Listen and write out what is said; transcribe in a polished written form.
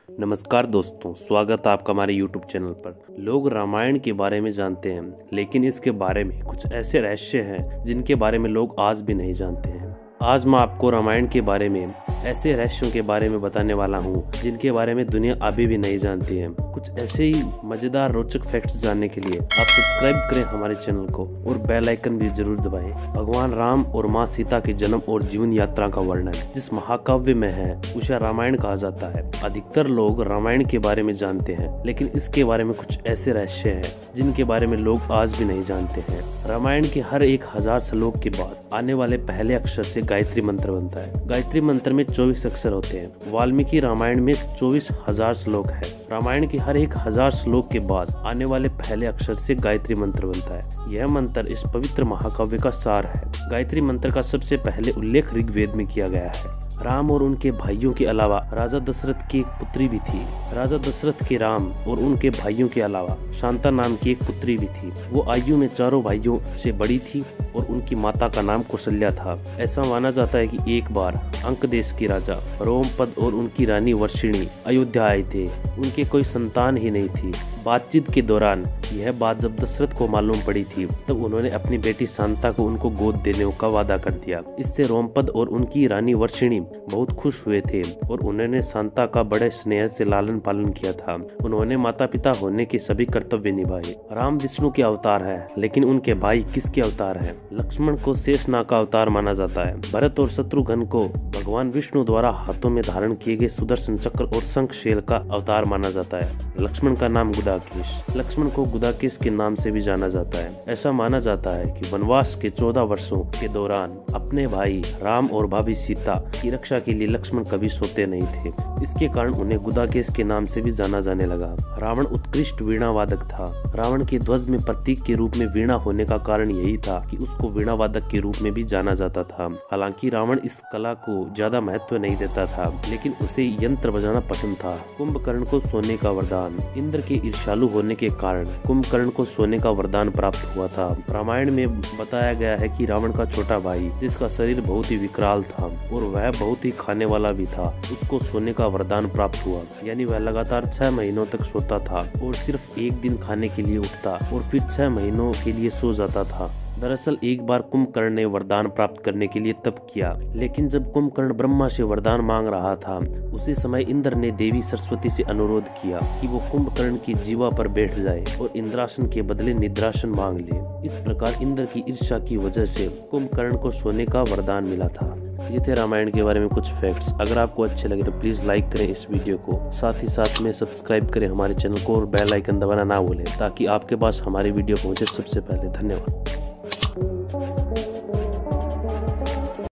नमस्कार दोस्तों, स्वागत है आपका हमारे YouTube चैनल पर। लोग रामायण के बारे में जानते हैं, लेकिन इसके बारे में कुछ ऐसे रहस्य हैं जिनके बारे में लोग आज भी नहीं जानते हैं। आज मैं आपको रामायण के बारे में ऐसे रहस्यों के बारे में बताने वाला हूँ जिनके बारे में दुनिया अभी भी नहीं जानती है। कुछ ऐसे ही मजेदार रोचक फैक्ट्स जानने के लिए आप सब्सक्राइब करें हमारे चैनल को और बेल आइकन भी जरूर दबाएं। भगवान राम और माँ सीता के जन्म और जीवन यात्रा का वर्णन जिस महाकाव्य में है उसे रामायण कहा जाता है। अधिकतर लोग रामायण के बारे में जानते हैं, लेकिन इसके बारे में कुछ ऐसे रहस्य हैं जिनके बारे में लोग आज भी नहीं जानते हैं। रामायण के हर 1000 श्लोक के बाद आने वाले पहले अक्षर से गायत्री मंत्र बनता है। गायत्री मंत्र में 24 अक्षर होते हैं। वाल्मीकि रामायण में 24,000 श्लोक है। रामायण के हर 1000 श्लोक के बाद आने वाले पहले अक्षर से गायत्री मंत्र बनता है। यह मंत्र इस पवित्र महाकाव्य का सार है। गायत्री मंत्र का सबसे पहले उल्लेख ऋग्वेद में किया गया है। राम और उनके भाइयों के अलावा राजा दशरथ की एक पुत्री भी थी। राजा दशरथ के राम और उनके भाइयों के अलावा शांता नाम की एक पुत्री भी थी। वो आयु में चारों भाइयों से बड़ी थी और उनकी माता का नाम कौशल्या था। ऐसा माना जाता है कि एक बार अंक देश के राजा रोमपद और उनकी रानी वर्षिणी अयोध्या आए थे। उनके कोई संतान ही नहीं थी। बातचीत के दौरान यह बात जब दशरथ को मालूम पड़ी थी, तब उन्होंने अपनी बेटी शांता को उनको गोद देने का वादा कर दिया। इससे रोमपद और उनकी रानी वर्षिणी बहुत खुश हुए थे और उन्होंने शांता का बड़े स्नेह से लालन पालन किया था। उन्होंने माता पिता होने के सभी कर्तव्य निभाए। राम विष्णु के अवतार है, लेकिन उनके भाई किसके अवतार हैं? लक्ष्मण को शेषनाग का अवतार माना जाता है। भरत और शत्रुघ्न को भगवान विष्णु द्वारा हाथों में धारण किए गए सुदर्शन चक्र और शंखशैल का अवतार माना जाता है। लक्ष्मण का नाम गुदाकेश। लक्ष्मण को गुदाकेश के नाम से भी जाना जाता है। ऐसा माना जाता है कि वनवास के 14 वर्षों के दौरान अपने भाई राम और भाभी सीता की रक्षा के लिए लक्ष्मण कभी सोते नहीं थे। इसके कारण उन्हें गुदाकेश के नाम से भी जाना जाने लगा। रावण उत्कृष्ट वीणा वादक था। रावण के ध्वज में प्रतीक के रूप में वीणा होने का कारण यही था कि उसको वीणा वादक के रूप में भी जाना जाता था। हालांकि रावण इस कला को ज्यादा महत्व नहीं देता था, लेकिन उसे यंत्र बजाना पसंद था। कुंभकर्ण को सोने का वरदान। इंद्र के ईर्ष्यालु होने के कारण कुंभकर्ण को सोने का वरदान प्राप्त हुआ था। रामायण में बताया गया है कि रावण का छोटा भाई, जिसका शरीर बहुत ही विकराल था और वह बहुत ही खाने वाला भी था, उसको सोने का वरदान प्राप्त हुआ। यानी वह लगातार 6 महीनों तक सोता था और सिर्फ एक दिन खाने के लिए उठता और फिर 6 महीनों के लिए सो जाता था। दरअसल एक बार कुंभकर्ण ने वरदान प्राप्त करने के लिए तप किया, लेकिन जब कुंभकर्ण ब्रह्मा से वरदान मांग रहा था, उसी समय इंद्र ने देवी सरस्वती से अनुरोध किया कि वो कुंभकर्ण की जीवा पर बैठ जाए और इंद्रासन के बदले निद्रासन मांग ले। इस प्रकार इंद्र की ईर्ष्या की वजह से कुंभकर्ण को सोने का वरदान मिला था। ये थे रामायण के बारे में कुछ फैक्ट्स। अगर आपको अच्छे लगे तो प्लीज लाइक करें इस वीडियो को, साथ ही साथ में सब्सक्राइब करें हमारे चैनल को और बेल आइकन दबाना ना भूलें, ताकि आपके पास हमारी वीडियो पहुंचे सबसे पहले। धन्यवाद।